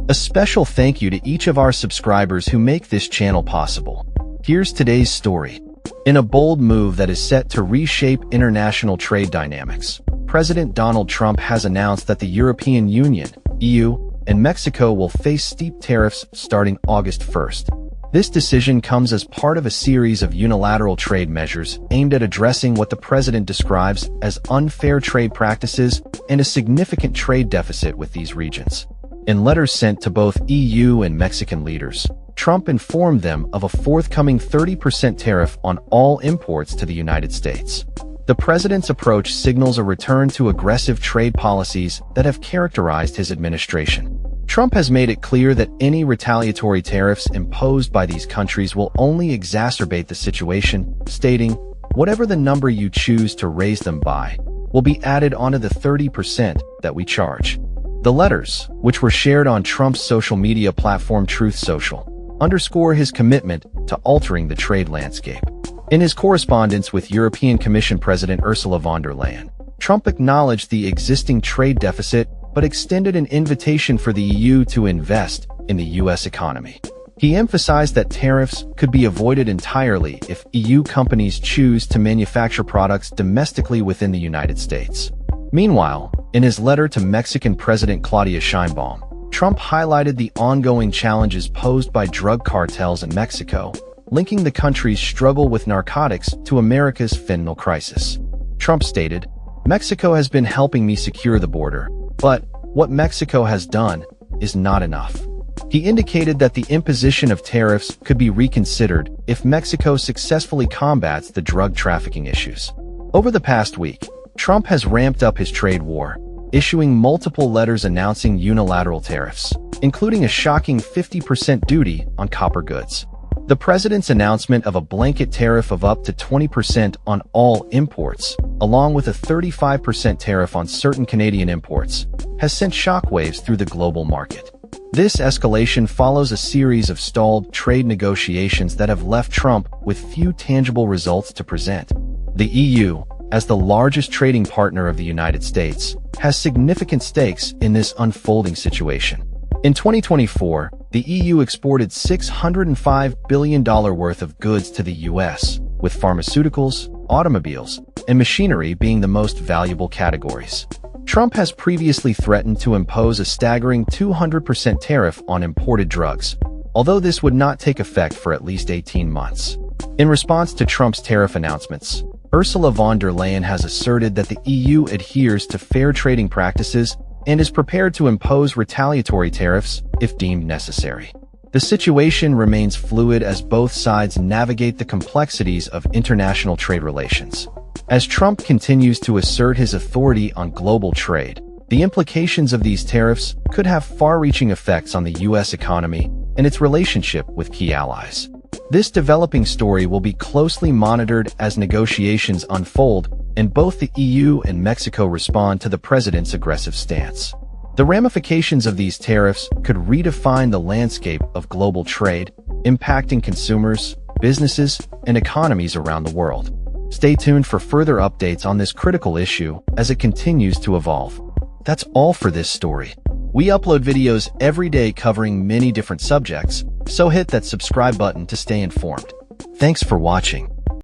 A special thank you to each of our subscribers who make this channel possible. Here's today's story. In a bold move that is set to reshape international trade dynamics, President Donald Trump has announced that the European Union, EU, and Mexico will face steep tariffs starting August 1st. This decision comes as part of a series of unilateral trade measures aimed at addressing what the president describes as unfair trade practices and a significant trade deficit with these regions. In letters sent to both EU and Mexican leaders, Trump informed them of a forthcoming 30% tariff on all imports to the United States. The president's approach signals a return to aggressive trade policies that have characterized his administration. Trump has made it clear that any retaliatory tariffs imposed by these countries will only exacerbate the situation, stating, "Whatever the number you choose to raise them by, will be added onto the 30% that we charge." The letters, which were shared on Trump's social media platform Truth Social, underscore his commitment to altering the trade landscape. In his correspondence with European Commission President Ursula von der Leyen, Trump acknowledged the existing trade deficit but extended an invitation for the EU to invest in the U.S. economy. He emphasized that tariffs could be avoided entirely if EU companies choose to manufacture products domestically within the United States. Meanwhile, in his letter to Mexican President Claudia Sheinbaum, Trump highlighted the ongoing challenges posed by drug cartels in Mexico, linking the country's struggle with narcotics to America's fentanyl crisis. Trump stated, "Mexico has been helping me secure the border, but what Mexico has done is not enough." He indicated that the imposition of tariffs could be reconsidered if Mexico successfully combats the drug trafficking issues. Over the past week, Trump has ramped up his trade war, issuing multiple letters announcing unilateral tariffs, including a shocking 50% duty on copper goods. The president's announcement of a blanket tariff of up to 20% on all imports, along with a 35% tariff on certain Canadian imports, has sent shockwaves through the global market. This escalation follows a series of stalled trade negotiations that have left Trump with few tangible results to present. The EU, as the largest trading partner of the United States, has significant stakes in this unfolding situation. In 2024, the EU exported $605 billion worth of goods to the US, with pharmaceuticals, automobiles, and machinery being the most valuable categories. Trump has previously threatened to impose a staggering 200% tariff on imported drugs, although this would not take effect for at least 18 months. In response to Trump's tariff announcements, Ursula von der Leyen has asserted that the EU adheres to fair trading practices and is prepared to impose retaliatory tariffs if deemed necessary. The situation remains fluid as both sides navigate the complexities of international trade relations. As Trump continues to assert his authority on global trade, the implications of these tariffs could have far-reaching effects on the U.S. economy and its relationship with key allies. This developing story will be closely monitored as negotiations unfold and both the EU and Mexico respond to the president's aggressive stance. The ramifications of these tariffs could redefine the landscape of global trade, impacting consumers, businesses, and economies around the world. Stay tuned for further updates on this critical issue as it continues to evolve. That's all for this story. We upload videos every day covering many different subjects, so hit that subscribe button to stay informed. Thanks for watching.